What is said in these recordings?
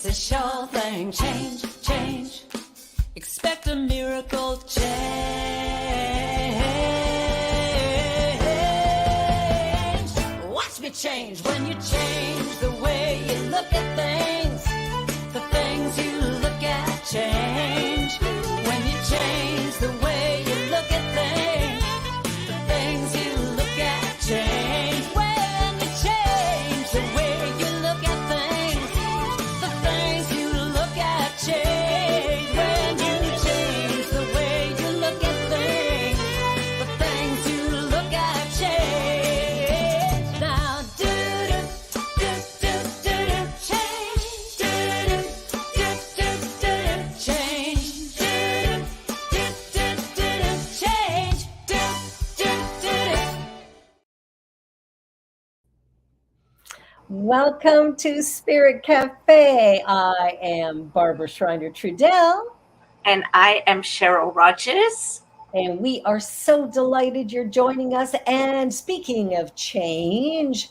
It's a sure thing. Change, change. Expect a miracle change. Watch me change when you change the way you look at things. The things you look at change. When you change the way you look at things, the things you look at change. When you change the way you look at things, the things you look at change. When you change the way you look at things, the things you look at change. Now do do do do do do change. Do do do do do change. Do do do do do change. Do do do do. Welcome to Spirit Cafe. I am Barbara Schreiner Trudell, And I am Cheryl Rogers. and we are so delighted you're joining us. And speaking of change,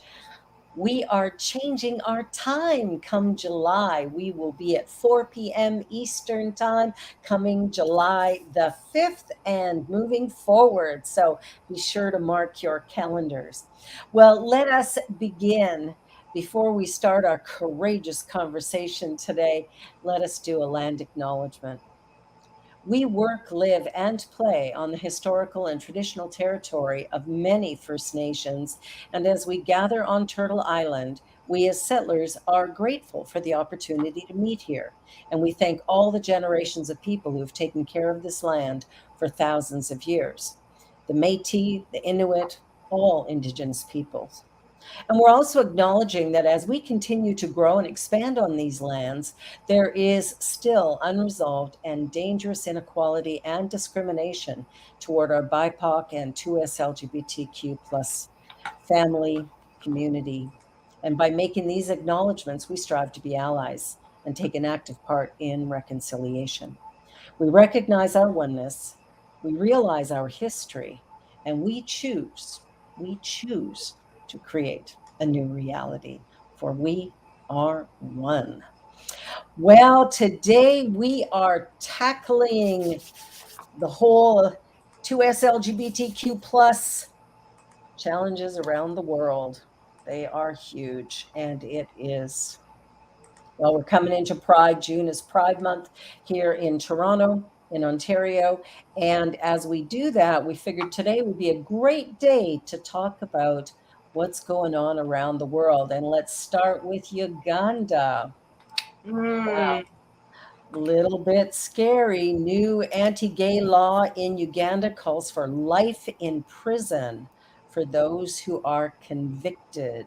we are changing our time come July. We will be at 4 p.m. Eastern Time coming July the 5th and moving forward. So be sure to mark your calendars. Well, let us begin. Before we start our courageous conversation today, let us do a land acknowledgement. We work, live, and play on the historical and traditional territory of many First Nations. And as we gather on Turtle Island, we as settlers are grateful for the opportunity to meet here. And we thank all the generations of people who have taken care of this land for thousands of years. The Métis, the Inuit, all Indigenous peoples. And we're also acknowledging that as we continue to grow and expand on these lands, there is still unresolved and dangerous inequality and discrimination toward our BIPOC and 2S LGBTQ plus family, community. And by making these acknowledgements, we strive to be allies and take an active part in reconciliation. We recognize our oneness, we realize our history, and we choose to create a new reality, for we are one. Well, today we are tackling the whole 2S LGBTQ plus challenges around the world. They are huge, and it is, well, we're coming into Pride. June is Pride Month here in Toronto, in Ontario. And as we do that, we figured today would be a great day to talk about what's going on around the world. And let's start with Uganda. Wow. Little bit scary. New anti-gay law in Uganda calls for life in prison for those who are convicted.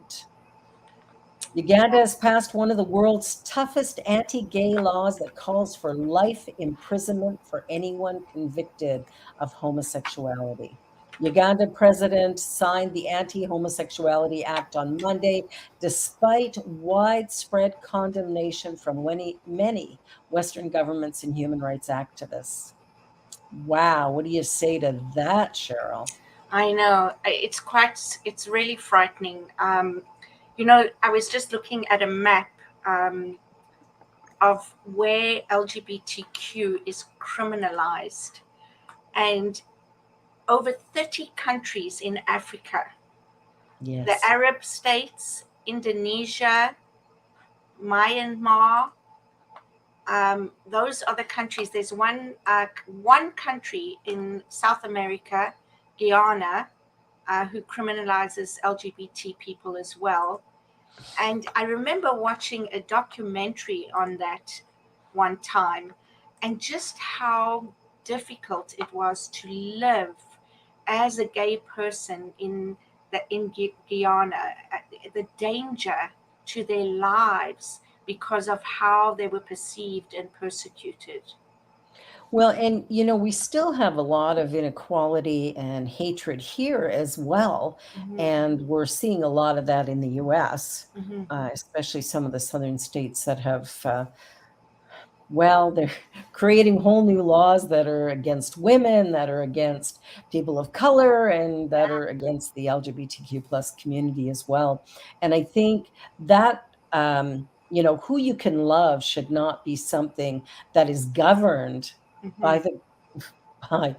Uganda has passed one of the world's toughest anti-gay laws that calls for life imprisonment for anyone convicted of homosexuality. Uganda president signed the Anti-Homosexuality Act on Monday, despite widespread condemnation from many Western governments and human rights activists. Wow, what do you say to that, Cheryl? I know it's really frightening. I was just looking at a map of where LGBTQ is criminalized, and over 30 countries in Africa, Yes. the Arab states, Indonesia, Myanmar. Those are the countries. There's one country in South America, Guyana, who criminalizes LGBT people as well. And I remember watching a documentary on that one time, and just how difficult it was to live as a gay person in Guyana, the danger to their lives because of how they were perceived and persecuted. Well, and we still have a lot of inequality and hatred here as well. And we're seeing a lot of that in the US, especially some of the southern states that have, well, they're creating whole new laws that are against women, that are against people of color, and that are against the LGBTQ plus community as well. And I think that who you can love should not be something that is governed by Hmm. by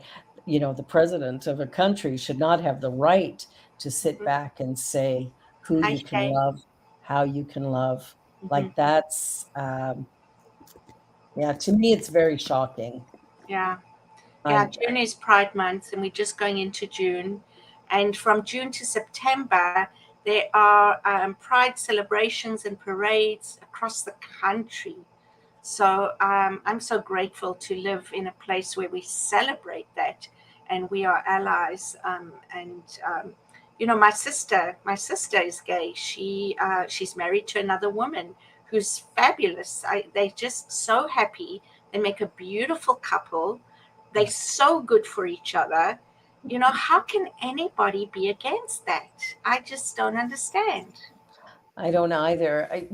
the president of a country should not have the right to sit Hmm. back and say who Hi, you can Shay. love, how you can love. Hmm. Like that's yeah, to me it's very shocking. Yeah. Yeah, I June is Pride Month, and we're just going into June. And from June to September, there are Pride celebrations and parades across the country. So I'm so grateful to live in a place where we celebrate that, and we are allies. And my sister is gay. She's married to another woman who's fabulous. They're just so happy. They make a beautiful couple. They're so good for each other. How can anybody be against that? I just don't understand. I don't either.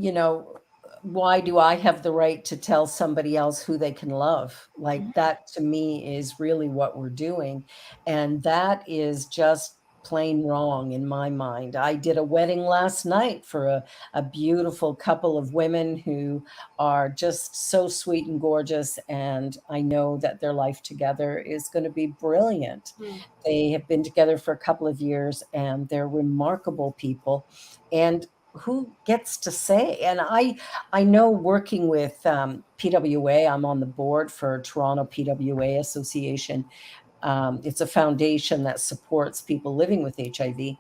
Why do I have the right to tell somebody else who they can love? Like Mhm. that to me is really what we're doing. And that is just plain wrong in my mind. I did a wedding last night for a beautiful couple of women who are just so sweet and gorgeous. And I know that their life together is going to be brilliant. Hmm. They have been together for a couple of years and they're remarkable people. And who gets to say? And I know working with PWA, I'm on the board for Toronto PWA Association. It's a foundation that supports people living with HIV.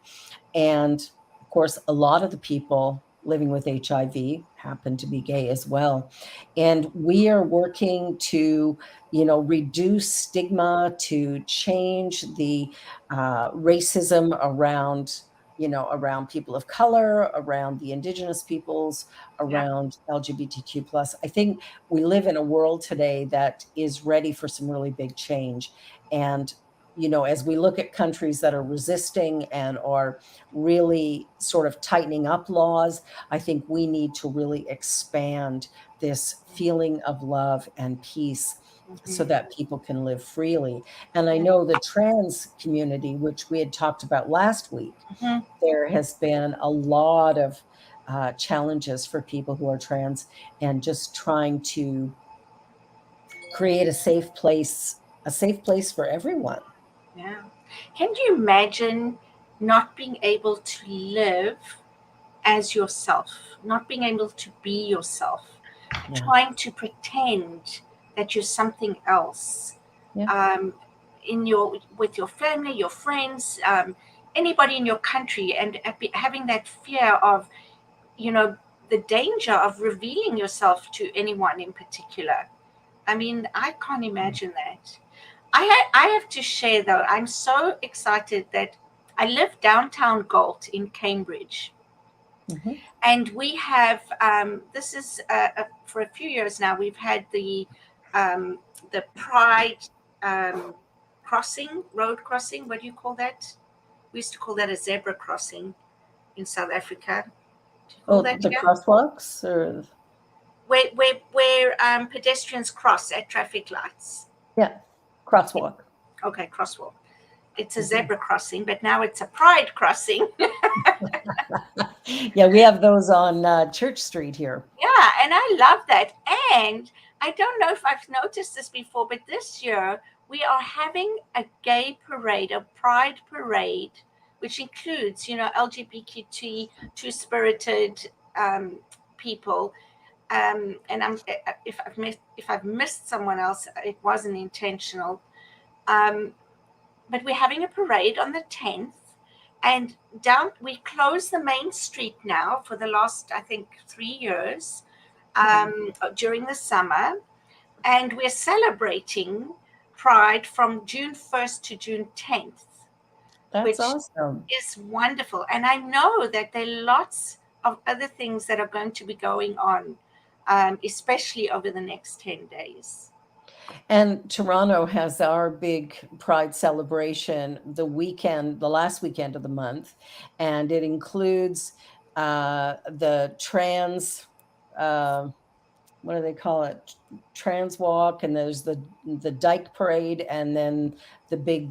And of course, a lot of the people living with HIV happen to be gay as well. And we are working to, reduce stigma, to change the racism around people of color, around the indigenous peoples, Yeah. around LGBTQ plus. I think we live in a world today that is ready for some really big change. And as we look at countries that are resisting and are really sort of tightening up laws, I think we need to really expand this feeling of love and peace so Hmm. that people can live freely. And I Yeah. know the trans community, which we had talked about last week, Hmm. there has been a lot of challenges for people who are trans and just trying to create a safe place for everyone. Yeah. Can you imagine not being able to live as yourself, not being able to be yourself, Yeah. trying to pretend that you're something else, Yeah. um, in your with your family, your friends, anybody in your country, and having that fear of you know the danger of revealing yourself to anyone in particular. I mean, I can't imagine that. I have to share though, I'm so excited that I live downtown Galt in Cambridge, Mhm. and we have this is for a few years now we've had um, the Pride um, road crossing. What do you call that? We used to call that a zebra crossing in South Africa. Do you call Oh, that the here? crosswalks or Where pedestrians cross at traffic lights. yeah, crosswalk. Okay, crosswalk. It's a Mhm. zebra crossing, but now it's a pride crossing. Yeah, we have those on Church Street here. Yeah, and I love that. And I don't know if I've noticed this before, but this year we are having a gay parade, a pride parade, which includes, LGBTQ two-spirited people. And if I've missed someone else, it wasn't intentional. Um, but we're having a parade on the 10th, and down we close the main street now for the last, I think, 3 years, Yeah, during the summer, and we're celebrating Pride from June 1st to June 10th, that's which awesome. is wonderful. And I know that there are lots of other things that are going to be going on, especially over the next 10 days. And Toronto has our big Pride celebration the last weekend of the month, and it includes the trans. Uh, what do they call it? Trans walk, and there's the Dyke Parade, and then the big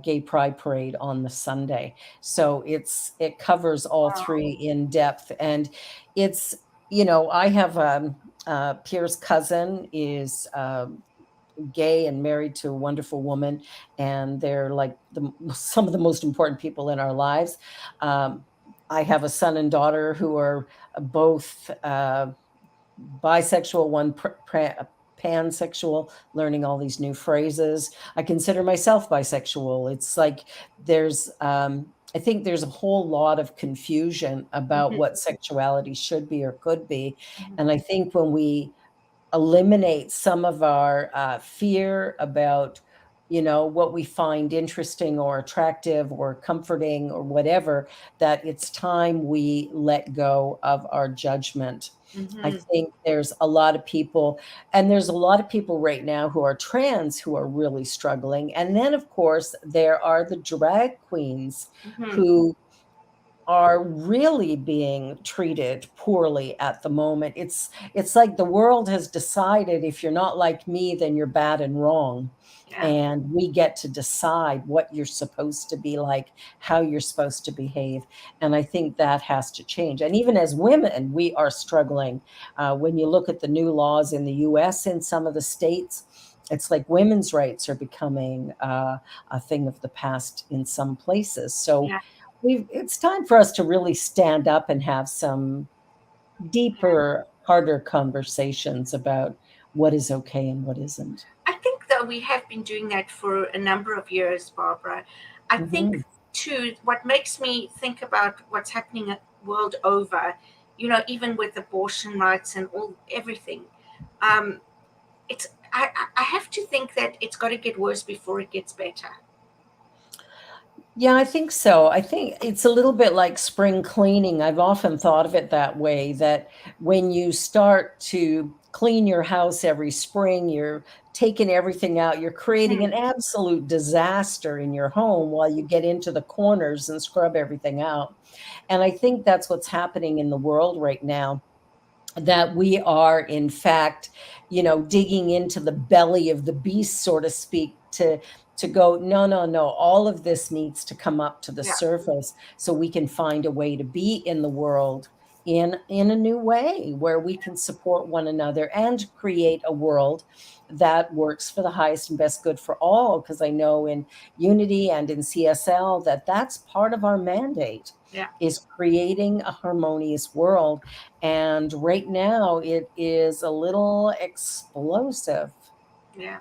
Gay Pride Parade on the Sunday. So it covers all Wow. three in depth, and it's I have Pierre's cousin is gay and married to a wonderful woman, and they're like some of the most important people in our lives. Um, I have a son and daughter who are both bisexual, one pansexual, learning all these new phrases. I consider myself bisexual. It's like I think there's a whole lot of confusion about Mhm, what sexuality should be or could be. mhm, And I think when we eliminate some of our fear about what we find interesting or attractive or comforting or whatever, that it's time we let go of our judgment. I mhm. think there's a lot of people, and there's a lot of people right now who are trans who are really struggling, and then of course there are the drag queens Mhm. who are really being treated poorly at the moment. It's like the world has decided if you're not like me, then you're bad and wrong. Yeah. And we get to decide what you're supposed to be like, how you're supposed to behave. And I think that has to change. And even as women, we are struggling. When you look at the new laws in the US in some of the states, it's like women's rights are becoming a thing of the past in some places. So Yeah. it's time for us to really stand up and have some Yeah. deeper, harder conversations about what is okay and what isn't. I think that we have been doing that for a number of years, Barbara. I Mhm. think too, what makes me think about what's happening world over, even with abortion rights and all everything, um, it's I have to think that it's got to get worse before it gets better. Yeah, I think so. I think it's a little bit like spring cleaning. I've often thought of it that way, that when you start to clean your house every spring, you're taking everything out, you're creating Mhm. an absolute disaster in your home while you get into the corners and scrub everything out. And I think that's what's happening in the world right now, that we are in fact digging into the belly of the beast, so to speak, to go, no, no, no, all of this needs to come up to the Yeah. surface so we can find a way to be in the world in a new way where we can support one another and create a world that works for the highest and best good for all, because I know in unity and in CSL that that's part of our mandate, Yeah. is creating a harmonious world. And right now, it is a little explosive. Yeah.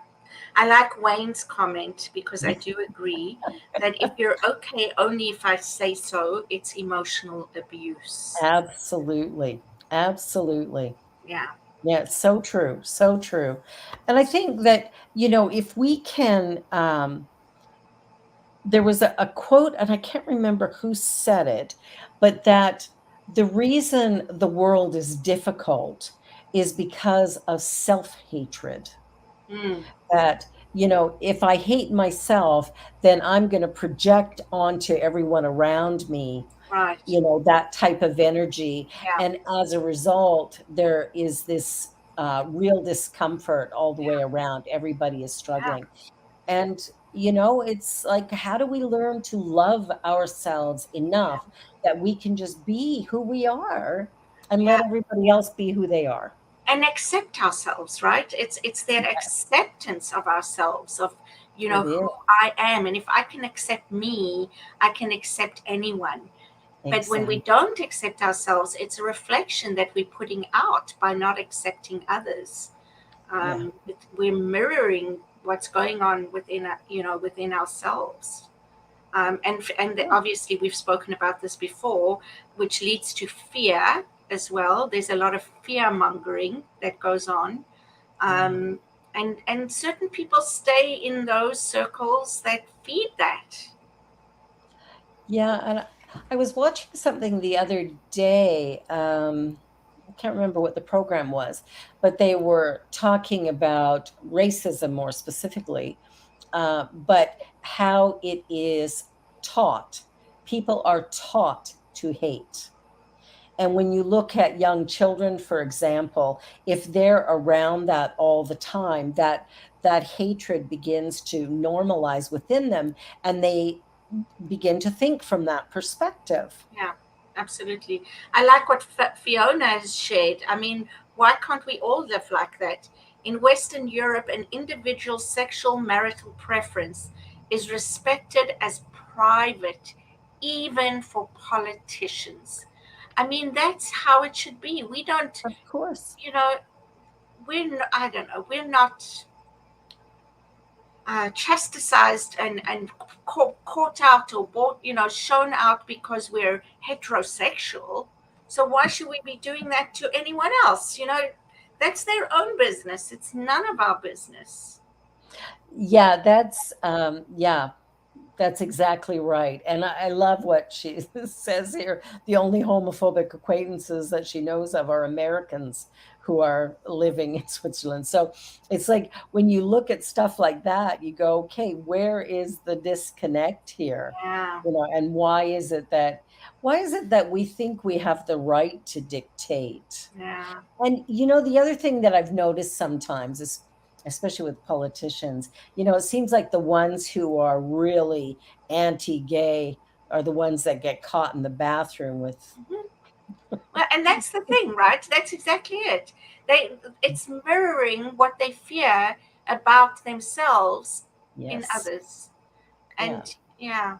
I like Wayne's comment because I do agree that if you're okay only if I say so, it's emotional abuse. Absolutely. Absolutely. Yeah. Yeah, it's so true. So true. And I think that, if we can, there was a quote, and I can't remember who said it, but that the reason the world is difficult is because of self hatred. Mm, That if I hate myself, then I'm going to project onto everyone around me right. that type of energy. Yeah. And as a result, there is this real discomfort all the way Yeah. around. Everybody is Yeah. struggling. And it's like, how do we learn to love ourselves enough that we can just be who we are and let Yeah. everybody else be who they are? And accept ourselves, right? It's that acceptance of ourselves, of It who is. I am, and if I can accept me, I can accept anyone. But when we Exactly. don't accept ourselves, it's a reflection that we're putting out by not accepting others. Yeah. We're mirroring what's going on within ourselves. And obviously we've spoken about this before, which leads to fear as well. There's a lot of fear mongering that goes on, Yeah. um, and certain people stay in those circles that feed that. Yeah, and I was watching something the other day. I can't remember what the program was, but they were talking about racism more specifically, but how it is taught. People are taught to hate. And when you look at young children, for example, if they're around that all the time, that hatred begins to normalize within them, and they begin to think from that perspective. Yeah. Absolutely. I like what Fiona has shared. I mean, why can't we all live like that? In Western Europe, an individual's sexual marital preference is respected as private, even for politicians. I mean, that's how it should be. We don't, Of course. you know, I don't know, we're not chastised and caught out or bought, shown out because we're heterosexual. So why should we be doing that to anyone else? That's their own business. It's none of our business. Yeah, that's exactly right. And I love what she says here. The only homophobic acquaintances that she knows of are Americans who are living in Switzerland. So it's like when you look at stuff like that, you go, okay, where is the disconnect here? Yeah, And why is it that we think we have the right to dictate? yeah. And the other thing that I've noticed sometimes is, especially with politicians, it seems like the ones who are really anti-gay are the ones that get caught in the bathroom with. Mhm. Well, and that's the thing, right? That's exactly it. It's mirroring what they fear about themselves in Yes. others. Yeah. And yeah,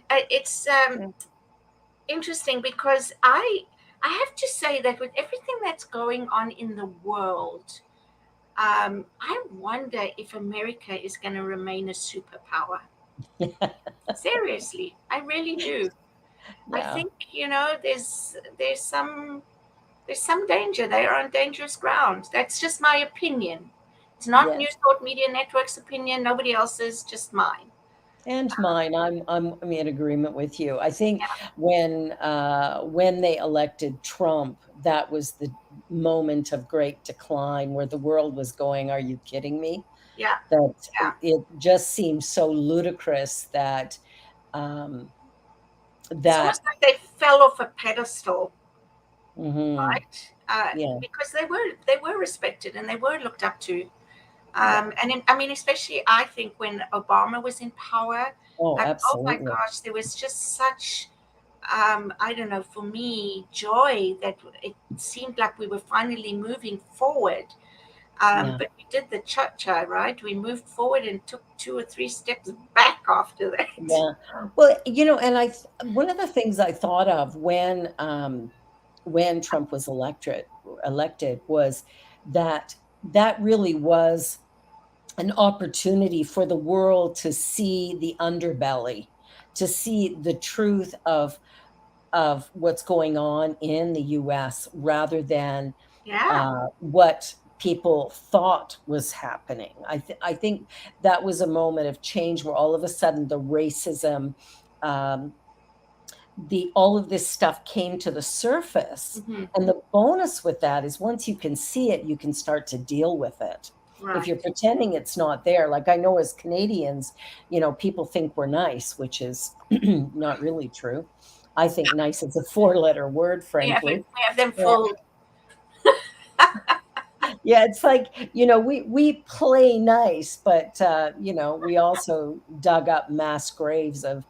it's Yeah. interesting because I have to say that with everything that's going on in the world, I wonder if America is going to remain a superpower. Seriously, I really do. I Yeah. think there's some danger. They are on dangerous ground. That's just my opinion. It's not Yes. News Thought Media Network's opinion. Nobody else's, just mine. And mine, I'm in agreement with you. I think Yeah, when they elected Trump, that was the moment of great decline where the world was going, "Are you kidding me?" yeah, That yeah. it just seems so ludicrous um, It's almost that like they fell off a pedestal, mhm, right? yeah, Because they were respected and they were looked up to. yeah. I mean, especially I think when Obama was in power, Oh, like, oh my absolutely. gosh, there was just such, I don't know, for me, joy that it seemed like we were finally moving forward. Yeah, But we did the cha-cha, right? We moved forward and took 2 or 3 steps back after that. yeah. Well, and one of the things I thought of when Trump was elected was that really was an opportunity for the world to see the underbelly, to see the truth of what's going on in the US rather than Yeah, what people thought was happening. I think that was a moment of change where all of a sudden the racism, um, the all of this stuff came to the surface. hmm, And the bonus with that is once you can see it, you can start to deal with it. If you're right. pretending it's not there, like I know as Canadians, people think we're nice, which is not really true. I think nice is a four-letter word, frankly. We have them Yeah. full. Yeah, it's like, we play nice, but we also dug up mass graves of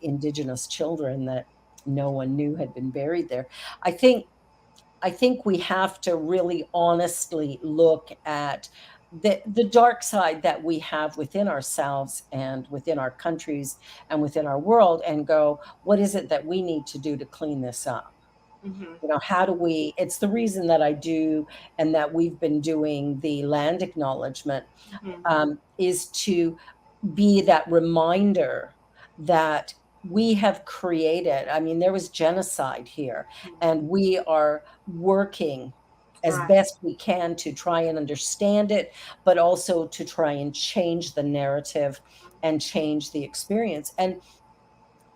indigenous children that no one knew had been buried there. I think I think we have to really honestly look at the dark side that we have within ourselves and within our countries and within our world and go, what is it that we need to do to clean this up? Hmm, How do we it's the reason that I do and that we've been doing the land acknowledgement, hmm, is to be that reminder that we have created. I mean, there was genocide here, hmm. and we are working as Right. best we can to try and understand it, but also to try and change the narrative and change the experience. And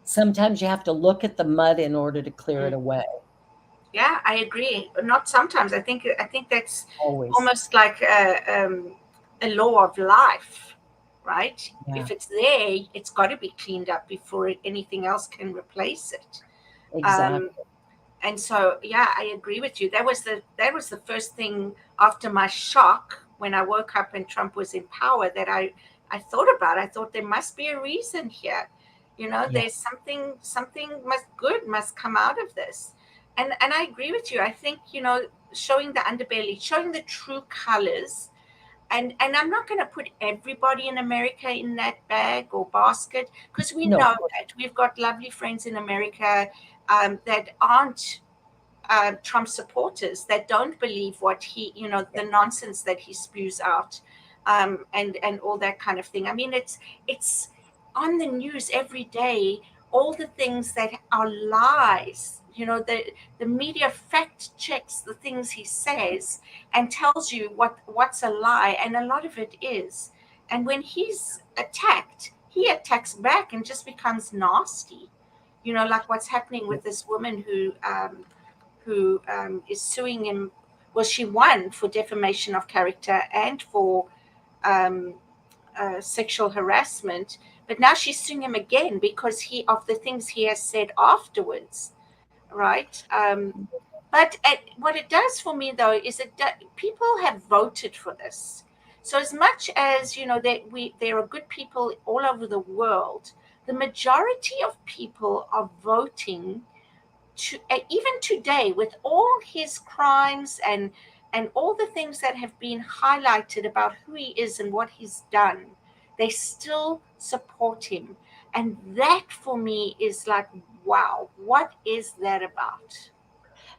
sometimes you have to look at the mud in order to clear it Mm. away. Yeah, I agree. Not sometimes. I think that's Always. almost like a law of life, right? Yeah, If it's there, it's got to be cleaned up before anything else can replace it. Um, exactly. and so, yeah, I agree with you. That was the first thing after my shock when I woke up and Trump was in power that I thought about. I thought there must be a reason here. Yeah. There's something must good must come out of this. And I agree with you. I think, showing the underbelly, showing the true colors. And I'm not going to put everybody in America in that bag or basket, because we No, of know course. that we've got lovely friends in America, that aren't Trump supporters, that don't believe what the nonsense that he spews out, and all that kind of thing. I mean, it's on the news every day. All the things that are lies. The media fact checks the things he says and tells you what's a lie, and a lot of it is. And when he's attacked, he attacks back and just becomes nasty. Like what's happening with this woman who is suing him. Well, she won for defamation of character and for um, sexual harassment, but now she's suing him again because of the things he has said afterwards, right? But what it does for me, though, is people have voted for this. So as much as there are good people all over the world, the majority of people are voting even today, with all his crimes and all the things that have been highlighted about who he is and what he's done, they still support him. And that for me is like, wow, what is that about?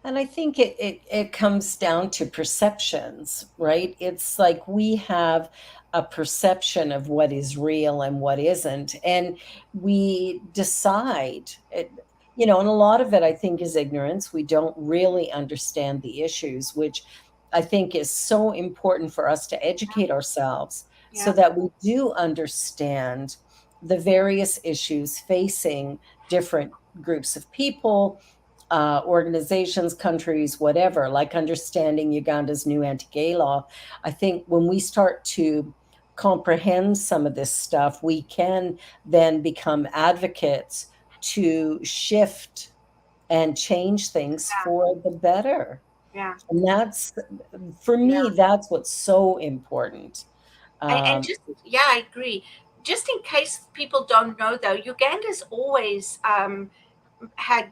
And I think it comes down to perceptions, right? It's like we have a perception of what is real and what isn't. And we decide, and a lot of it I think is ignorance. We don't really understand the issues, which I think is so important for us to educate ourselves so Yeah, that we do understand the various issues facing different groups of people, organizations, countries, whatever, like understanding Uganda's new anti gay law. I think when we start to comprehend some of this stuff, we can then become advocates to shift and change things for the better. yeah, And for yeah. me, that's what's so important. And Um, just, yeah, I agree. Just in case people don't know, though, Uganda's always had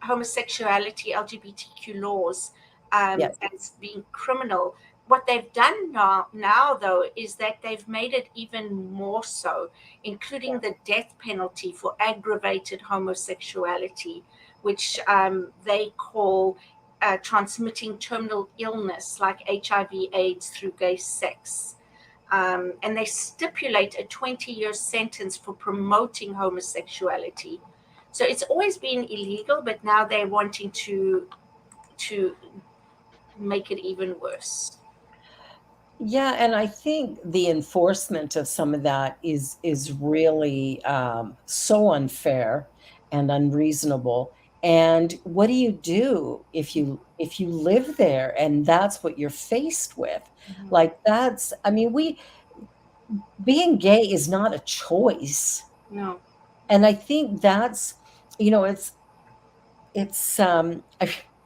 homosexuality, LGBTQ laws yes, as being criminal. What they've done now, though, is that they've made it even more so, including the death penalty for aggravated homosexuality, which they call transmitting terminal illness like HIV/AIDS through gay sex. And they stipulate a 20-year sentence for promoting homosexuality. So it's always been illegal, but now they're wanting to make it even worse. yeah, and I think the enforcement of some of that is really so unfair and unreasonable. And what do you do if you live there and that's what you're faced with? Mhm. Like I mean, we being gay is not a choice. No, And I think that's, it's I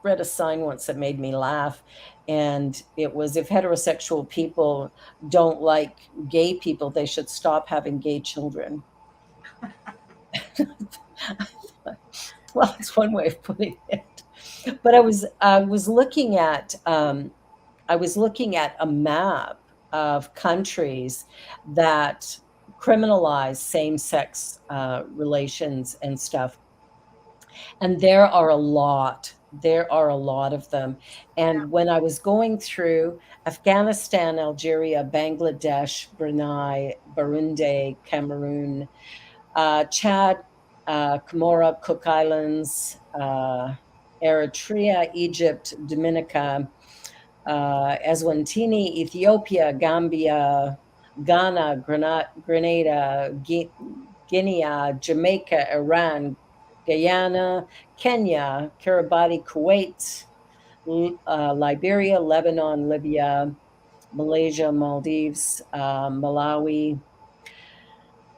read a sign once that made me laugh, and it was, if heterosexual people don't like gay people, they should stop having gay children. Well, it's one way of putting it. But I was looking at a map of countries that criminalize same-sex relations and stuff. And there are a lot of them. yeah, And when I was going through Afghanistan, Algeria, Bangladesh, Brunei, Burundi, Cameroon, Chad, Comora, Cook Islands, Eritrea, Egypt, Dominica, Eswatini, Ethiopia, Gambia, Ghana, Grenada, Guinea, Jamaica, Iran, Guyana, Kenya, Kiribati, Kuwait, Liberia, Lebanon, Libya, Malaysia, Maldives, Malawi,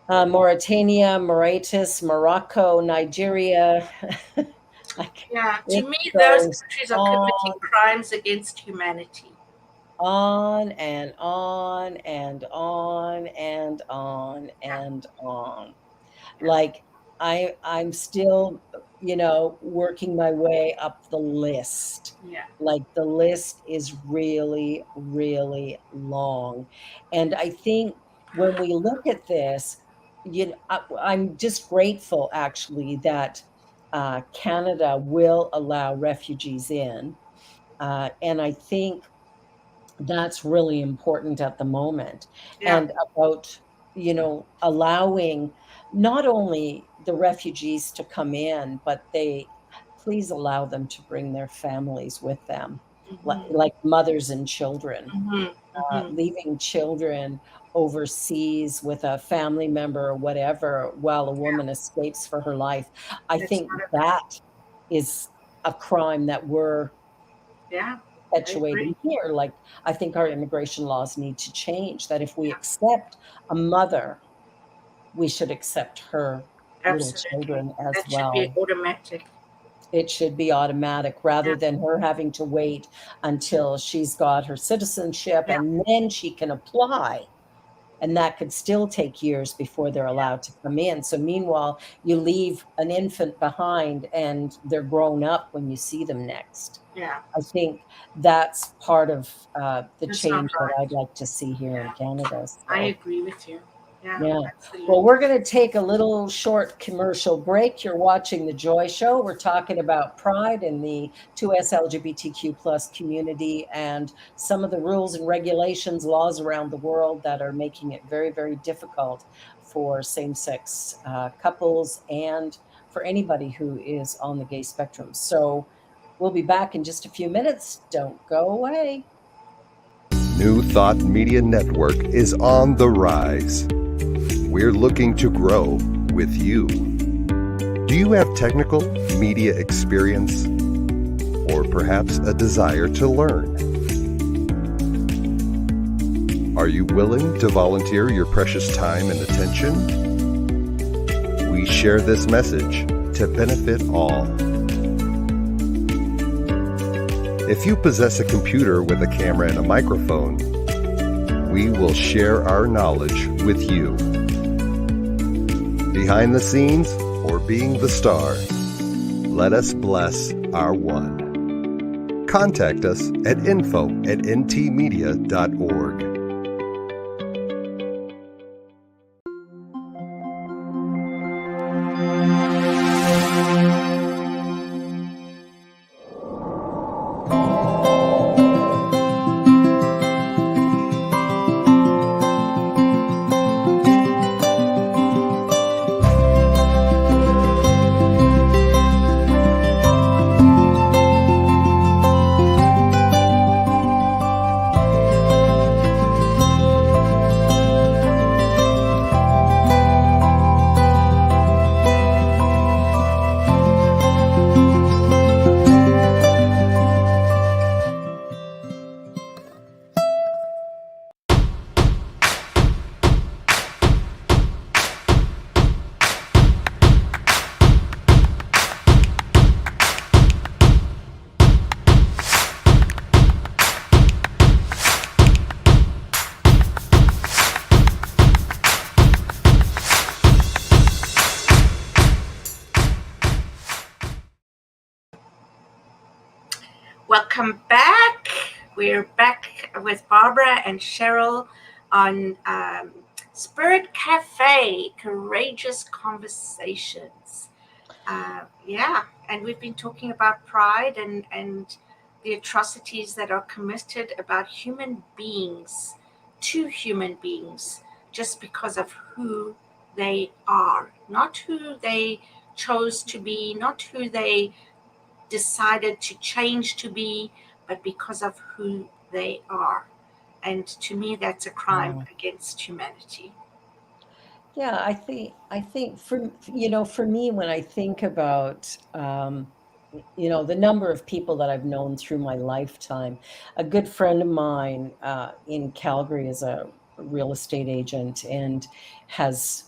Mauritania, Mauritius, Morocco, Nigeria. Like, yeah. To it me, those goes countries are committing on, crimes against humanity. on and on and on and on Yeah, and on. Like I'm still, working my way up the list. Yeah. Like the list is really, really long. And I think when we look at this, I'm just grateful actually that Canada will allow refugees in. And I think that's really important at the moment. Yeah. And about, allowing not only the refugees to come in, but they please allow them to bring their families with them, Hmm. like mothers and children. Hmm. Hmm. Leaving children overseas with a family member or whatever while a woman escapes for her life. I It's think not okay. that is a crime that we're Yeah, I agree. perpetuating here. Like, I think our immigration laws need to change, that if we Yeah, accept a mother, we should accept her little absolutely. children as That should be well. automatic. It should be automatic Yeah, rather than her having to wait until she's got her citizenship yeah, and then she can apply. And that could still take years before they're yeah, allowed to come in. So meanwhile, you leave an infant behind and they're grown up when you see them next. yeah. I think that's part of the That's not change that right. I'd like to see here in Yeah, Canada. I So, agree with you. Yeah, yeah. Well, absolutely. we're going to take a little short commercial break. You're watching The Joy Show. We're talking about pride in the 2S LGBTQ plus community and some of the rules and regulations, laws around the world that are making it very, very difficult for same sex couples and for anybody who is on the gay spectrum. So we'll be back in just a few minutes. Don't go away. New Thought Media Network is on the rise. We're looking to grow with you. Do you have technical media experience or perhaps a desire to learn? Are you willing to volunteer your precious time and attention? We share this message to benefit all. If you possess a computer with a camera and a microphone, we will share our knowledge with you. Behind the scenes or being the star, let us bless our one. Contact us at info@ntmedia.org. Welcome back. We're back with Barbara and Cheryl on Spirit Cafe, Courageous Conversations. Yeah, and we've been talking about pride and the atrocities that are committed about human beings, to human beings, just because of who they are, not who they chose to be, not who they decided to change to be, but because of who they are. And to me, that's a crime Yeah. against humanity. Yeah, I think for me, when I think about the number of people that I've known through my lifetime, a good friend of mine in Calgary is a real estate agent and has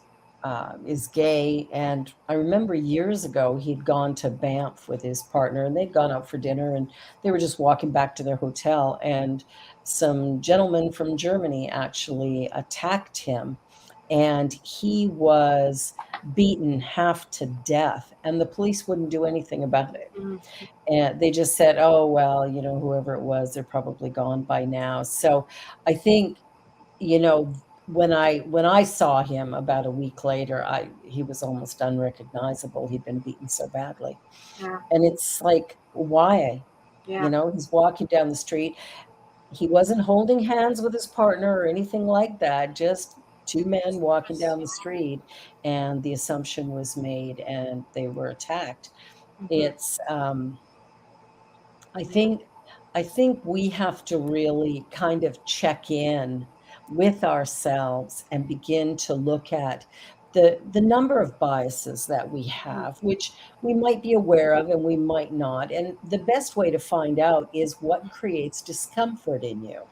is gay. And I remember years ago he'd gone to Banff with his partner, and they'd gone out for dinner, and they were just walking back to their hotel, and some gentleman from Germany actually attacked him, and he was beaten half to death, and the police wouldn't do anything about it. Mm, And they just said, "Oh, well, whoever it was, they're probably gone by now." So I think, you know, when I saw him about a week later, I he was almost unrecognizable. He'd been beaten so badly. yeah, And it's like, why? yeah, He's walking down the street. He wasn't holding hands with his partner or anything like that, just two men walking down the street, and the assumption was made and they were attacked. hmm, It's I think I think we have to really kind of check in with ourselves and begin to look at the number of biases that we have, which we might be aware of and we might not. And the best way to find out is what creates discomfort in you.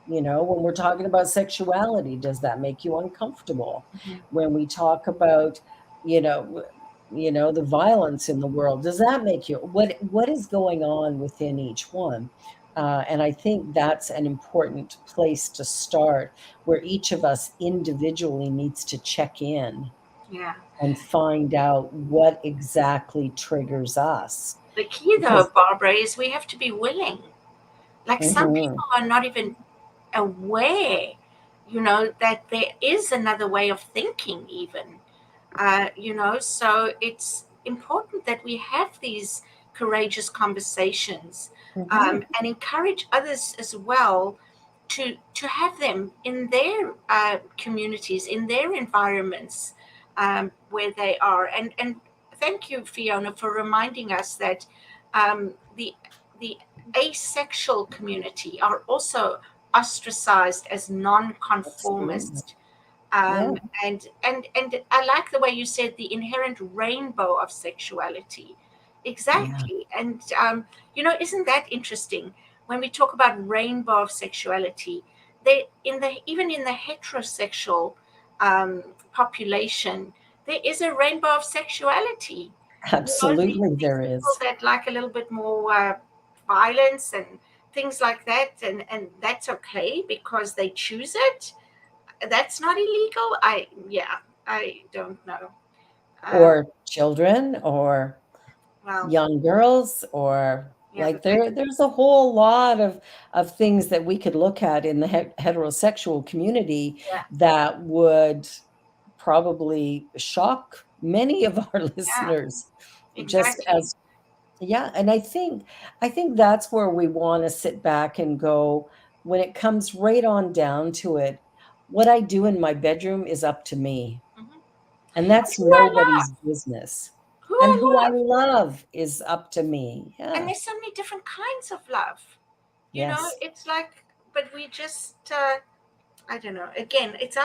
When we're talking about sexuality, does that make you uncomfortable? hmm, When we talk about, you know, the violence in the world, does that make you what is going on within each one? And I think that's an important place to start, where each of us individually needs to check in yeah. and find out what exactly triggers us. The key, though, Because Barbara, is we have to be willing. Like some Mhm, people are not even aware, that there is another way of thinking, even. So it's important that we have these courageous conversations, mhm, and encourage others as well to have them in their communities, in their environments, where they are. And thank you, Fiona, for reminding us that the asexual community are also ostracized as absolutely. nonconformist. Yeah, And I like the way you said the inherent rainbow of sexuality. yeah, Exactly. And isn't that interesting? When we talk about rainbow of sexuality, they in the even in the heterosexual population, there is a rainbow of sexuality. absolutely These there people is. that like a little bit more violence and things like that, and that's okay because they choose it. That's not illegal. I don't know. Um, Or children, or well, young girls, or yeah, like there's a whole lot of things that we could look at in the heterosexual community yeah, that would probably shock many of our yeah, listeners, just exactly. as yeah. And I think that's where we want to sit back and go, when it comes right on down to it, what I do in my bedroom is up to me. Hmm. And that's Who I nobody's love, business. who And I who I love, love is up to me. and Yeah. there's so many different kinds of love. Yes, It's like, but we just I don't know. Again, it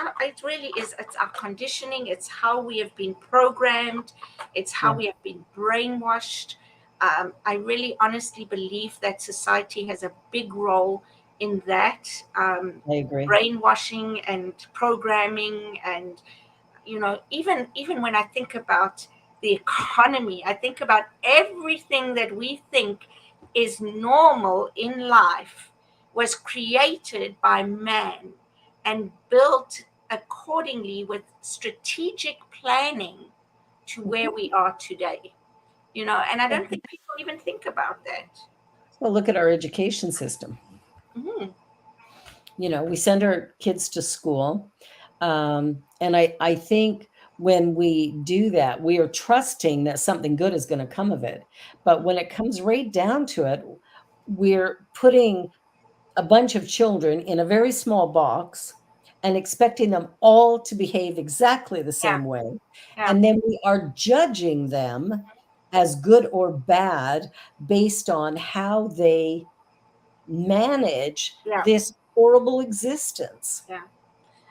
really is. It's our conditioning. It's how we have been programmed. It's how yeah, we have been brainwashed. I really honestly believe that society has a big role in that, I agree. brainwashing and programming. And even when I think about the economy, I think about everything that we think is normal in life was created by man and built accordingly with strategic planning to where Mhm. we are today. And I don't think people even think about that. Well, look at our education system. Hmm. We send our kids to school. And I think when we do that, we are trusting that something good is going to come of it. But when it comes right down to it, we're putting a bunch of children in a very small box and expecting them all to behave exactly the Yeah, same way. yeah, And then we are judging them as good or bad based on how they manage yeah, this horrible existence. yeah.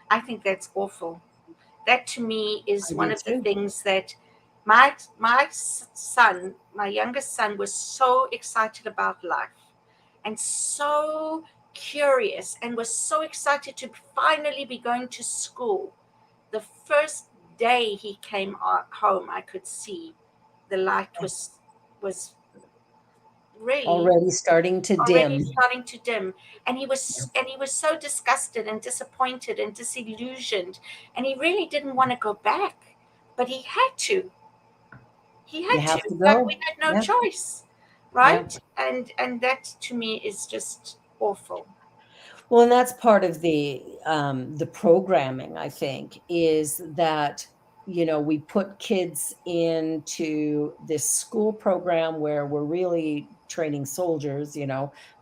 I think that's awful. That to me is I one do of the too. things that my son, my youngest son, was so excited about life and so curious and was so excited to finally be going to school. The first day he came home, I could see the light was really Already starting to already dim. starting to dim, and he Yeah. was so disgusted and disappointed and disillusioned, and he really didn't want to go back. but he had to. He You had to, have to but we go. had no Yeah, choice, yeah. right? And that to me is just awful. Well, and that's part of the programming, I think, is that, we put kids into this school program where we're really training soldiers,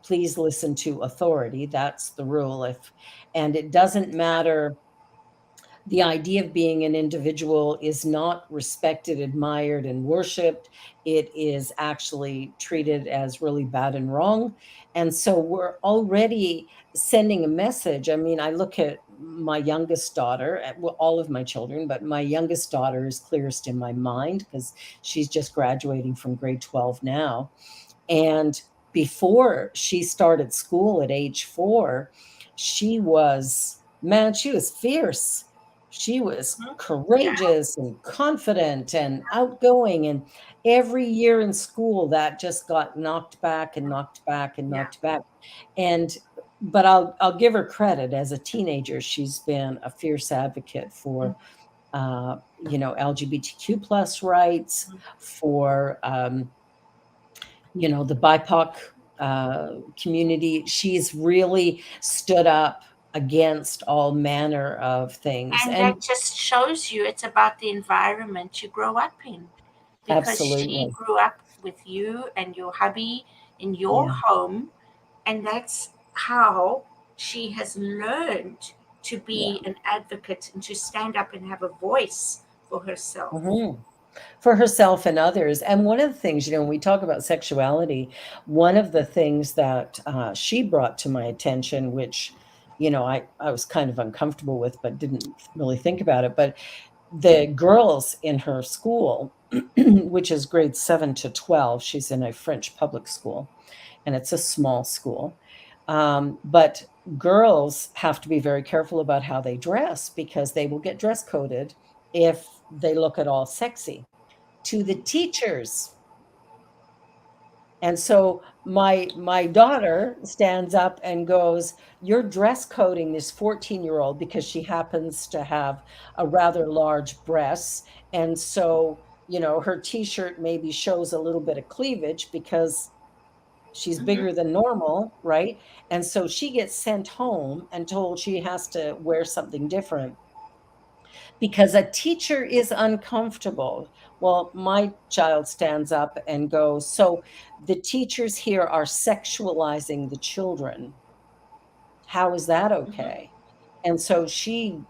please listen to authority. That's the rule. And it doesn't matter, the idea of being an individual is not respected, admired, and worshiped. It is actually treated as really bad and wrong. And so we're already sending a message. I mean, I look at my youngest daughter, well, all of my children, but my youngest daughter is clearest in my mind because she's just graduating from grade 12 now. And before she started school at age 4, she was fierce. She was Mhm. Yeah. courageous and confident and outgoing. And every year in school, that just got knocked back and knocked back and Yeah. knocked back. And but I'll give her credit. As a teenager, she's been a fierce advocate for LGBTQ plus rights, for the BIPOC community. She's really stood up against all manner of things. And And that just shows you it's about the environment you grow up in. Because she absolutely. grew up with you and your hubby in your Yeah. home, and that's how she has learned to Yeah. be an advocate and to stand up and have a voice for herself. Mhm. For herself and others. And one of the things, when we talk about sexuality, one of the things that she brought to my attention, which, I was kind of uncomfortable with, but didn't really think about it. But the girls in her school, which is grade 7 to 12, she's in a French public school, and it's a small school. But girls have to be very careful about how they dress because they will get dress coded if they look at all sexy to the teachers. And so my daughter stands up and goes, "You're dress coding this 14-year-old because she happens to have a rather large breasts, and so, her t-shirt maybe shows a little bit of cleavage because she's Mhm. bigger than normal, right? And so she gets sent home and told she has to wear something different because a teacher is uncomfortable." Well, my child stands up and goes, "So the teachers here are sexualizing the children. How is that Mhm. okay?" And so she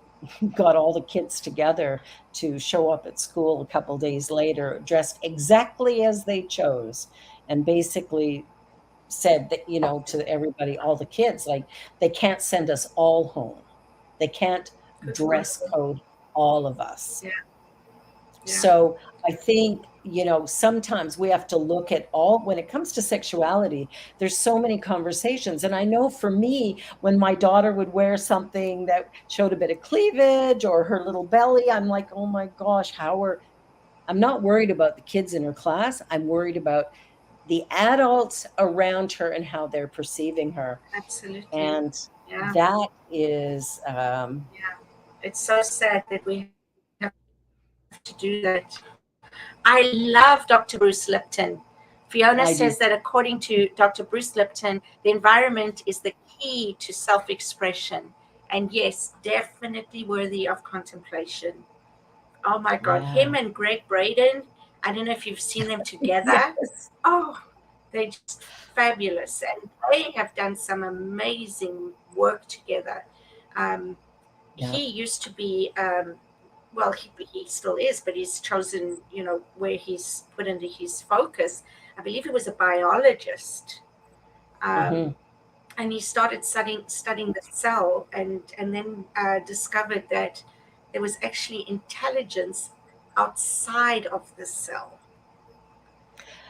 got all the kids together to show up at school a couple days later, dressed exactly as they chose, and basically said that, to everybody, all the kids, like, they can't send us all home. They can't Good for dress her. code all of us. Yeah. Yeah. So I think, sometimes we have to look at all when it comes to sexuality, there's so many conversations. And I know for me, when my daughter would wear something that showed a bit of cleavage or her little belly, I'm like, oh my gosh, I'm not worried about the kids in her class. I'm worried about the adults around her and how they're perceiving her. Absolutely. And Yeah. that is, Yeah. It's so sad that we have to do that. I love Dr. Bruce Lipton. Fiona says that according I to do. Dr. Bruce Lipton, the environment is the key to self expression. And yes, definitely worthy of contemplation. Oh my God, him and Yeah. Greg Braden, I don't know if you've seen them together. Yes. Oh, they're just fabulous. And they have done some amazing work together. Um, Yeah. he used to be, well, he still is, but he's chosen, where he's put into his focus. I believe he was a biologist. Mhm. Um, and he started studying the cell, and then discovered that there was actually intelligence outside of the cell,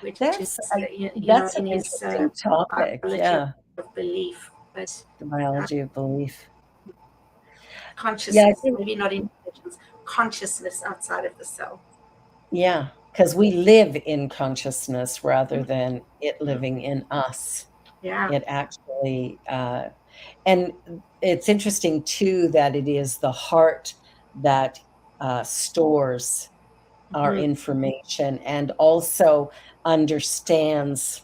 which is That's an in his interesting topic. biology of Yeah, belief, but the uh, biology of belief. Yeah, I consciousness, think, maybe not intelligence, consciousness outside of the cell. yeah, because we live in consciousness rather Mhm. than it living in us. Yeah. It actually, and it's interesting too that it is the heart that stores. our Mhm. information and also understands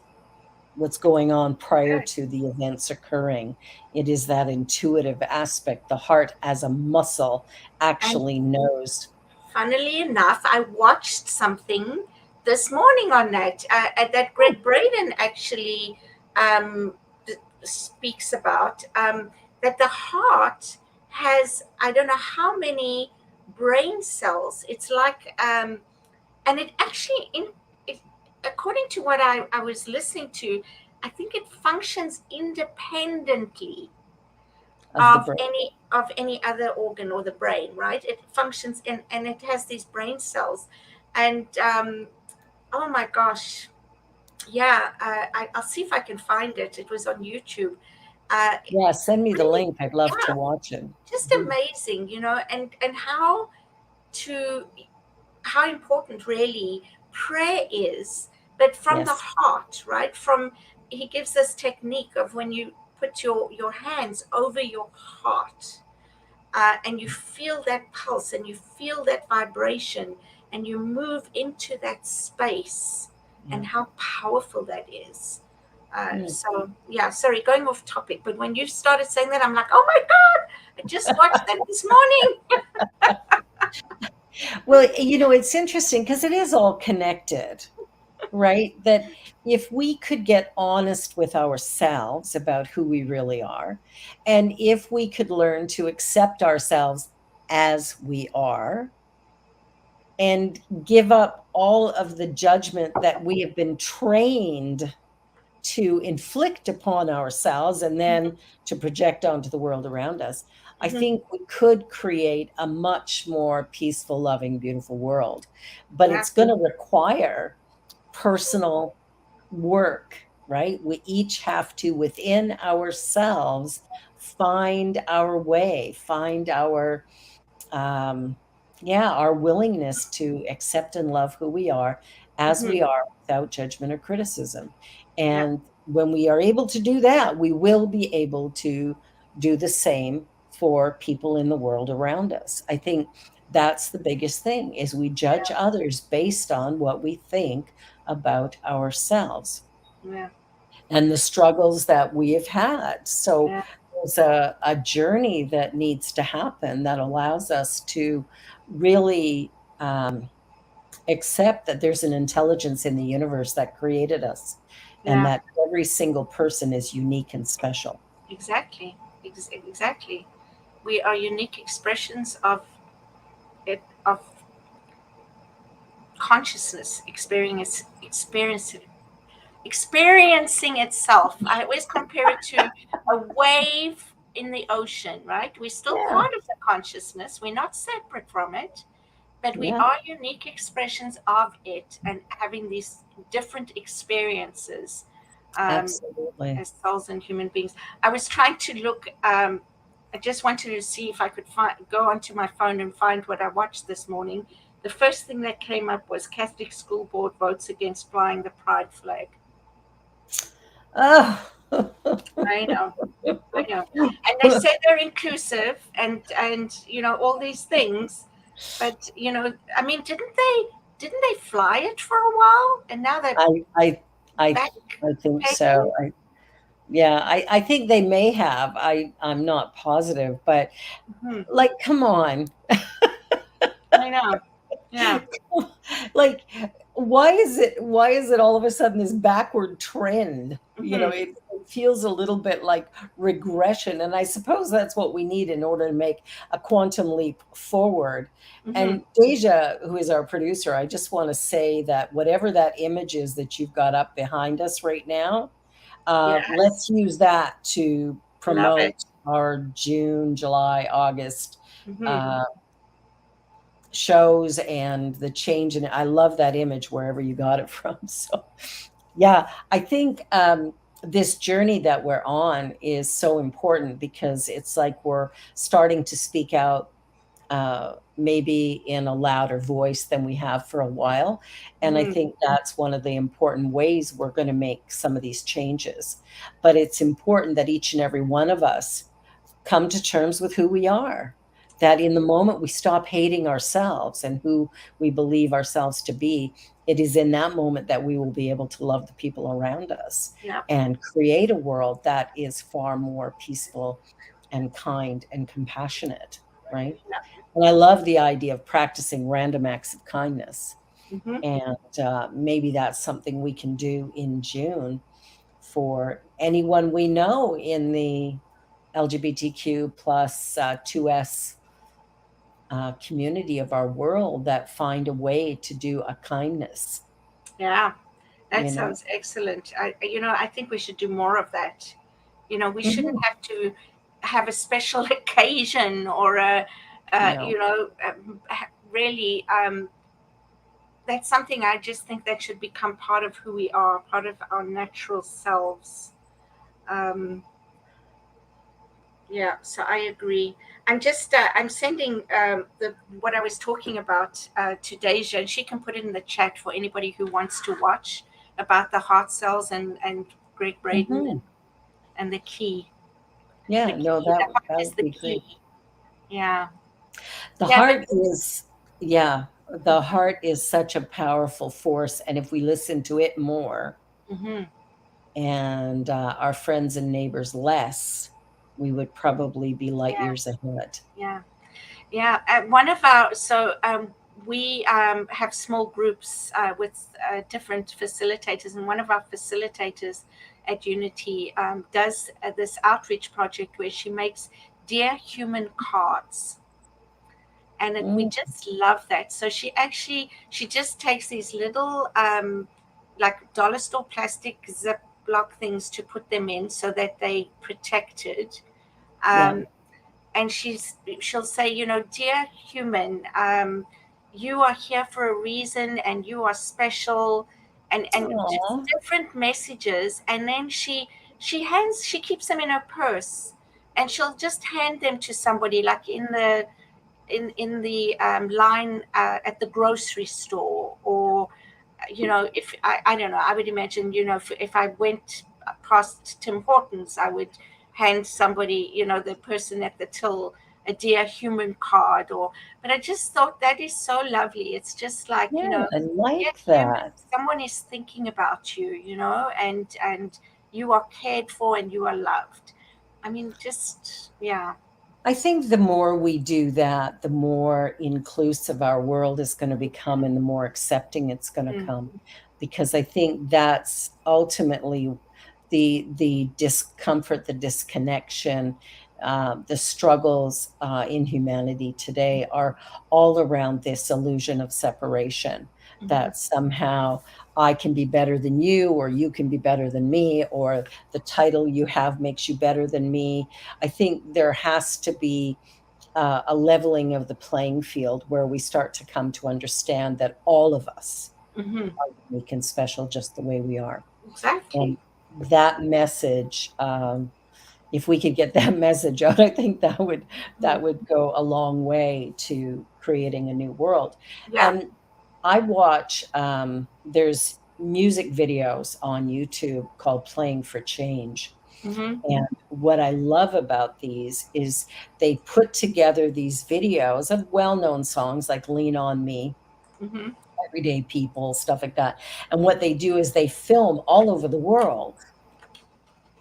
what's going on prior Good. to the events occurring. It is that intuitive aspect. The heart, as a muscle, And actually knows. funnily enough, I watched something this morning on that that Greg Braden actually um, speaks about, that the heart has, I don't know how many brain cells. It's like, and it actually, it, according to what I was listening to, I think it functions independently Of the brain. of any other organ or the brain, right? It functions in, and it has these brain cells. And oh my gosh, yeah, I'll see if I can find it. It was on YouTube. uh, Yeah, send me the Really, link. I'd love to yeah, watch it. just Mhm. amazing, and to how important really prayer is, but from the Yes. heart, right? From, he gives this technique of when you put your hands over your heart, and you feel that pulse and you feel that vibration, and you move into that space, Yeah. and how powerful that is. Mm. So yeah, sorry, going off topic, but when you started saying that, I'm like, oh my god, I just watched that this morning. Well, it's interesting because it is all connected, right? That if we could get honest with ourselves about who we really are, and if we could learn to accept ourselves as we are, and give up all of the judgment that we have been trained to inflict upon ourselves and then to project onto the world around us, I Mhm. think we could create a much more peaceful, loving, beautiful world. But Yeah, it's going to require personal work, right? We each have to, within ourselves, find our way, find our um, yeah, our willingness to accept and love who we are as hmm, we are without judgment or criticism. yeah, And when we are able to do that, we will be able to do the same for people in the world around us. I think that's the biggest thing is we judge yeah, others based on what we think about ourselves yeah, and the struggles that we have had. So yeah, there's a journey that needs to happen that allows us to really accept that there's an intelligence in the universe that created us and yeah. that every single person is unique and special. Exactly, exactly. We are unique expressions of it, of consciousness experiencing itself. I always compare it to a wave in the ocean, right? We're still Yeah, part of the consciousness. We're not separate from it, but we yeah, are unique expressions of it, and having these different experiences, um, absolutely. as souls and human beings. I was trying to look. I just wanted to see if I could go onto my phone and find what I watched this morning. The first thing that came up was Catholic School Board votes against flying the Pride flag. Oh. I know, I know, and they say they're inclusive and all these things, but I mean, didn't they fly it for a while, and now they're I, I, I, back I think pegging? so. Yeah, I think they may have. I'm not positive, but Hmm. like, come on. I know, yeah. Like, why is it all of a sudden this backward trend? Hmm. It feels a little bit like regression, and I suppose that's what we need in order to make a quantum leap forward. Hmm. And Deja, who is our producer, I just want to say that whatever that image is that you've got up behind us right now, Yes, let's use that to love promote it. our June, July, August Hmm. uh, shows and the change in it. I love that image wherever you got it from. So, yeah, I think this journey that we're on is so important because it's like we're starting to speak out maybe in a louder voice than we have for a while. And I Hmm. think that's one of the important ways we're going to make some of these changes. But it's important that each and every one of us come to terms with who we are that in the moment we stop hating ourselves and who we believe ourselves to be, it is in that moment that we will be able to love the people around us Yeah. and create a world that is far more peaceful and kind and compassionate, right? Yeah. And I love the idea of practicing random acts of kindness. Mm-hmm. And maybe that's something we can do in June for anyone we know in the LGBTQ plus 2S community of our world that find a way to do a kindness, Yeah. That you know? sounds excellent. I think we should do more of that. We shouldn't Mhm. have to have a special occasion or No, really, that's something I just think that should become part of who we are, part of our natural selves. Um, yeah, so I agree. I'm sending the what I was talking about to Deja, and she can put it in the chat for anybody who wants to watch about the heart cells and Greg Braden mhm. and the key. The Yeah, no, key, the heart that is would the be key. great. Yeah, The yeah, but heart is, yeah, the heart is such a powerful force, and if we listen to it more hmm and our friends and neighbors less, we would probably be light yeah, years ahead. yeah. Yeah, one of our we have small groups with different facilitators, and one of our facilitators at Unity does this outreach project where she makes dear human cards, and we Mm, just love that. So she just takes these little like dollar store plastic Ziploc things to put them in so that they protected. yeah. Um, and she'll say, dear human, you are here for a reason and you are special, and just Aw, different messages. And then she keeps them in her purse, and she'll just hand them to somebody, like in the line at the grocery store, or if I don't know, I would imagine, if I went past Tim Hortons, I would hand somebody, the person at the till, a dear human card. But I just thought that is so lovely. It's just like, yeah, I dear like human, that. someone is thinking about you, and you are cared for and you are loved. I mean, just yeah. I think the more we do that, the more inclusive our world is going to become and the more accepting it's going to Mm, come. Because I think that's ultimately the discomfort, the disconnection, the struggles in humanity today are all around this illusion of separation, mhm, that somehow I can be better than you, or you can be better than me, or the title you have makes you better than me. I think there has to be a leveling of the playing field where we start to come to understand that all of us mhm. are unique and special just the way we are. Exactly. And that message, if we could get that message out, I think Mhm. that would go a long way to creating a new world. Yeah. And I watch there's music videos on YouTube called Playing for Change. Mhm. And what I love about these is they put together these videos of well-known songs like Lean on Me, Mhm. Everyday People, stuff like that. And what they do is they film all over the world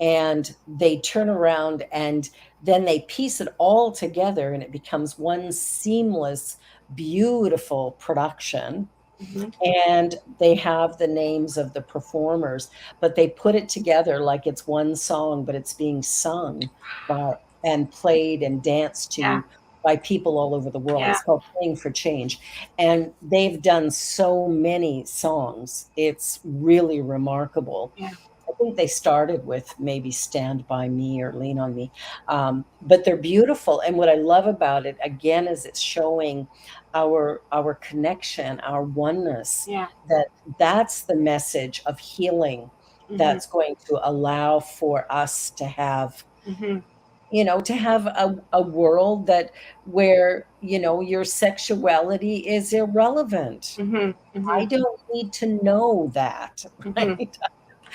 and they turn around and then they piece it all together and it becomes one seamless, beautiful production. Mhm. And they have the names of the performers, but they put it together like it's one song, but it's being sung by and played and danced Yeah. to by people all over the world. Yeah. It's called Playing for Change. And they've done so many songs. It's really remarkable. Yeah. I think they started with maybe Stand By Me or Lean on Me. But they're beautiful. And what I love about it, again, is it's showing our connection, our oneness, Yeah. that that's the message of healing Mhm. that's going to allow for us to have, Mhm. to have a world that where, your sexuality is irrelevant. Mhm. I Mhm. don't need to know that, Mhm. right?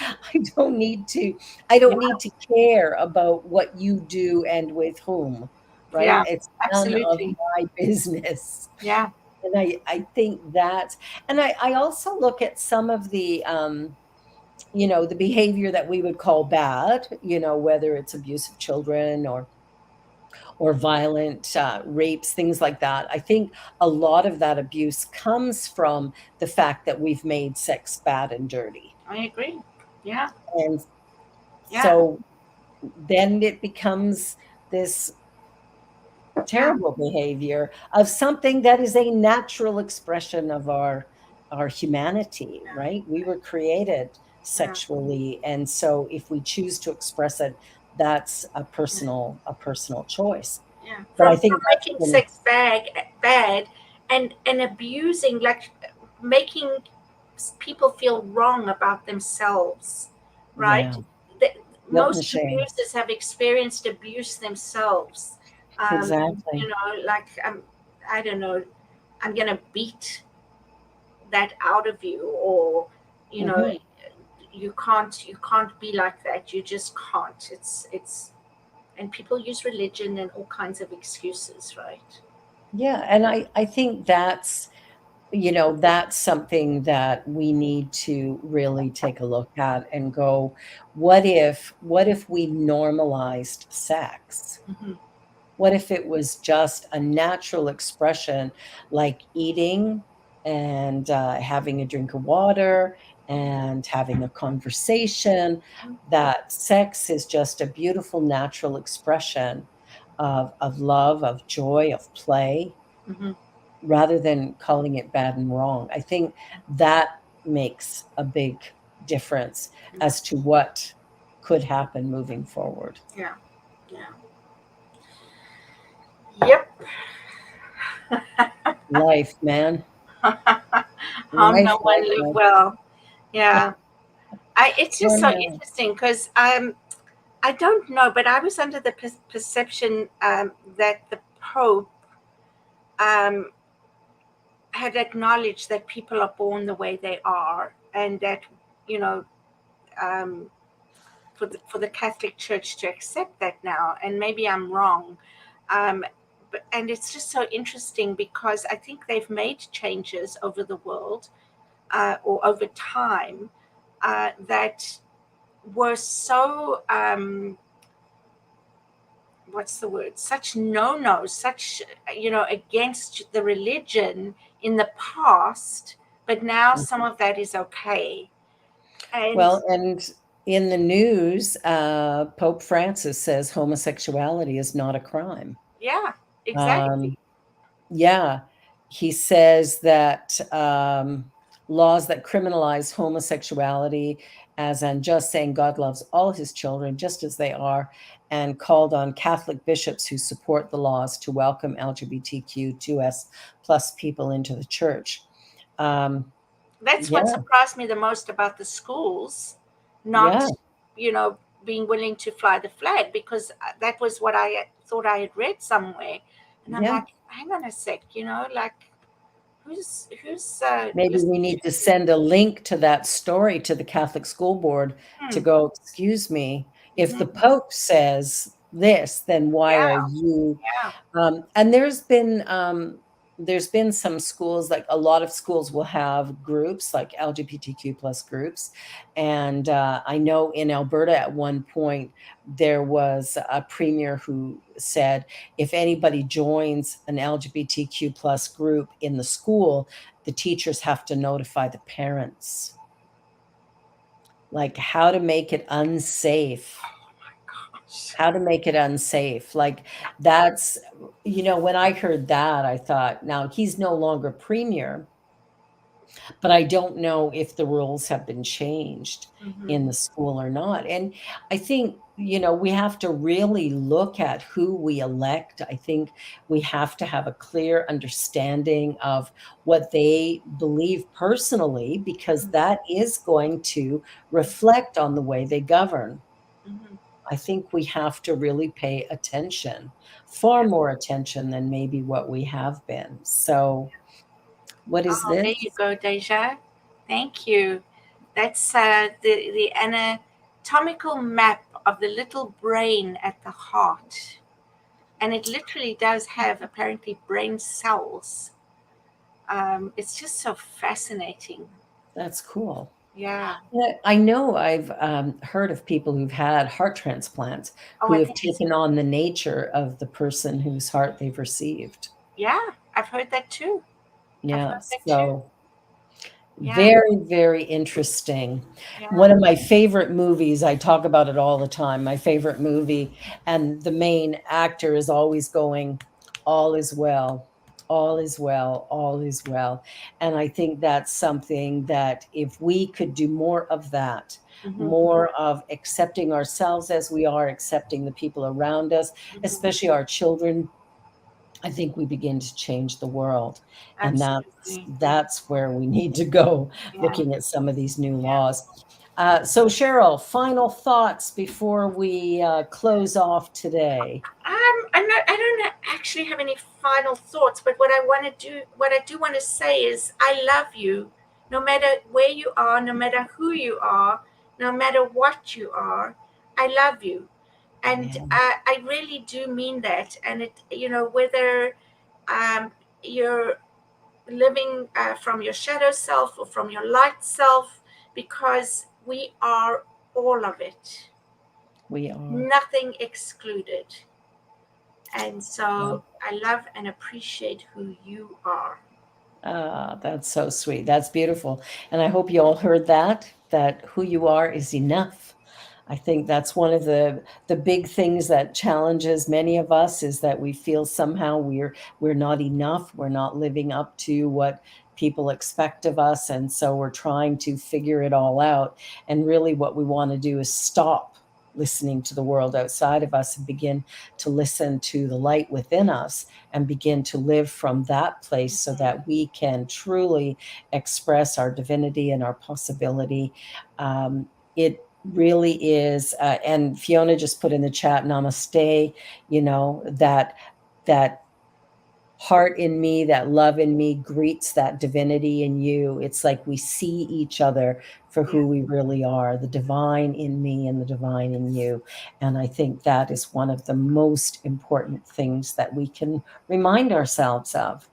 I don't need to I Yeah. don't need to care about what you do and with whom. right? Yeah, It's none of absolutely. my business. Yeah. And I think that, and I also look at some of the, the behavior that we would call bad, whether it's abuse of children or violent rapes, things like that. I think a lot of that abuse comes from the fact that we've made sex bad and dirty. I agree. Yeah. And Yeah. so then it becomes this Yeah. terrible behavior of something that is a natural expression of our humanity, right? We were created Yeah. sexually, and so if we choose to express it, that's a personal choice. Yeah. But I From think that's making been, sex bad and abusing, like making people feel wrong about themselves, yeah, right? The, guilt and most shame. abusers have experienced abuse themselves. Exactly. Like I don't know, I'm gonna beat that out of you, or you know, Mhm. you can't be like that. You just can't. It's and people use religion and all kinds of excuses, right? Yeah, and I think that's something that we need to really take a look at and go, what if we normalized sex? Hmm. What if it was just a natural expression like eating and having a drink of water and having a conversation, that sex is just a beautiful natural expression of love, of joy, of play, Hmm. rather than calling it bad and wrong. I think that makes a big difference as to what could happen moving forward. Yeah. Yeah. Yep. Life, man. Harm no Life, one, life, live life. well. Yeah. It's I just so know. interesting because I don't know, but I was under the perception that the Pope um, had acknowledged that people are born the way they are, and that you know um, for the Catholic Church to accept that now, and maybe I'm wrong. And it's just so interesting because I think they've made changes over the world or over time that were so what's the word, such no-nos, such against the religion in the past, but now some of that is okay. And Well, and in the news, Pope Francis says homosexuality is not a crime. yeah, exactly. Um, Yeah, he says that laws that criminalize homosexuality as unjust, saying God loves all his children just as they are, and called on Catholic bishops who support the laws to welcome LGBTQ2S plus people into the church. Um, That's what yeah, surprised me the most about the schools yeah, not, being willing to fly the flag, because that was what I thought I had read somewhere. And I'm yeah. like, hang on a sec, like who's Maybe we listening to need to send a link to that story to the Catholic School Board to hmm, go, excuse me, if the hmm, Pope says this, then why are yeah, you? yeah, And there's been some schools, like a lot of schools will have groups like LGBTQ plus groups. And I know in Alberta at one point, there was a premier who said, if anybody joins an LGBTQ plus group in the school, the teachers have to notify the parents, like how to make it unsafe. gosh, How to make it unsafe. Like that's, when I heard that, I thought, now he's no longer premier, but I don't know if the rules have been changed hmm, in the school or not. And I think, we have to really look at who we elect. I think we have to have a clear understanding of what they believe personally, because that is going to reflect on the way they govern. hmm. I think we have to really pay attention, far more attention than maybe what we have been. So, what is Oh, there this? you go, Deja. Thank you. That's the anatomical map of the little brain at the heart. and it literally does have apparently brain cells. It's just so fascinating. That's cool. Yeah. Yeah, I know I've heard of people who've had heart transplants Oh, who I have think it's, taken on the nature of the person whose heart they've received. yeah, I've heard that too. I've Yeah, heard that too. so Yeah, very, very interesting. yeah, One of my favorite movies, I talk about it all the time, my favorite movie, and the main actor is always going, all is well, all is well, all is well. And I think that's something that if we could do more of that, hmm, more of accepting ourselves as we are, accepting the people around us, hmm, especially our children, I think we begin to change the world. And absolutely. that's where we need to go, Yeah, looking at some of these new yeah. laws. So Cheryl, final thoughts before we close off today. I'm not. I don't actually have any final thoughts, but what I want to do, what I do want to say is, I love you, no matter where you are, no matter who you are, no matter what you are. I love you, and Amen. I really do mean that. And it, whether you're living from your shadow self or from your light self, because we are all of it, We are. nothing excluded. And so I love and appreciate who you are. That's so sweet. That's beautiful. And I hope you all heard that who you are is enough. I think that's one of the big things that challenges many of us is that we feel somehow we're not enough. We're not living up to what people expect of us. And so we're trying to figure it all out. And really what we want to do is stop listening to the world outside of us and begin to listen to the light within us and begin to live from that place so that we can truly express our divinity and our possibility. It really is, and Fiona just put in the chat, namaste, that heart in me, that love in me greets that divinity in you. It's like we see each other for Yeah. who we really are, the divine in me and the divine in you. And I think that is one of the most important things that we can remind ourselves of.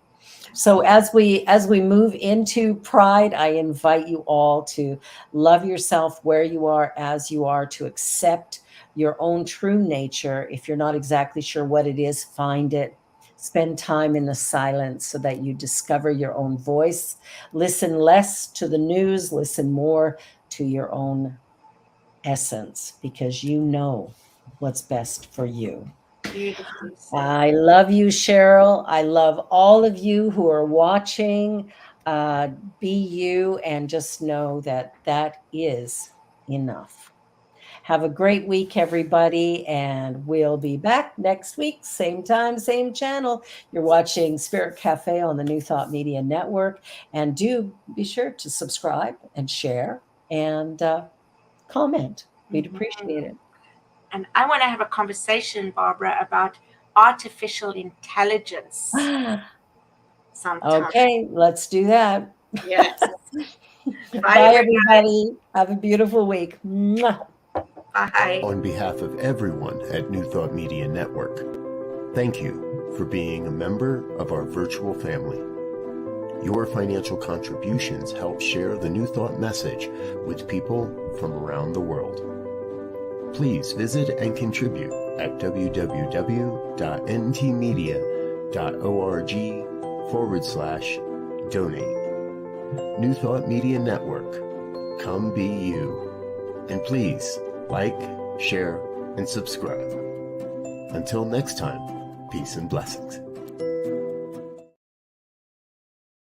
So as we move into Pride, I invite you all to love yourself where you are, as you are, to accept your own true nature. If you're not exactly sure what it is, find it. Spend time in the silence so that you discover your own voice. Listen less to the news, listen more to your own essence, because you know what's best for you. Beautifully said. I love you, Cheryl. I love all of you who are watching. Uh, be you and just know that that is enough. Have a great week, everybody, and we'll be back next week, same time, same channel. You're watching Spirit Cafe on the New Thought Media Network, and do be sure to subscribe and share and comment. We'd appreciate it. And I want to have a conversation, Barbara, about artificial intelligence sometime. Okay, let's do that. Yes. Bye, Bye, everybody. Have a beautiful week. Mwah. bye. On behalf of everyone at New Thought Media Network, thank you for being a member of our virtual family. Your financial contributions help share the New Thought message with people from around the world. Please visit and contribute at www.ntmedia.org/donate. New Thought Media Network. Come be you. And please like, share, and subscribe. Until next time, peace and blessings.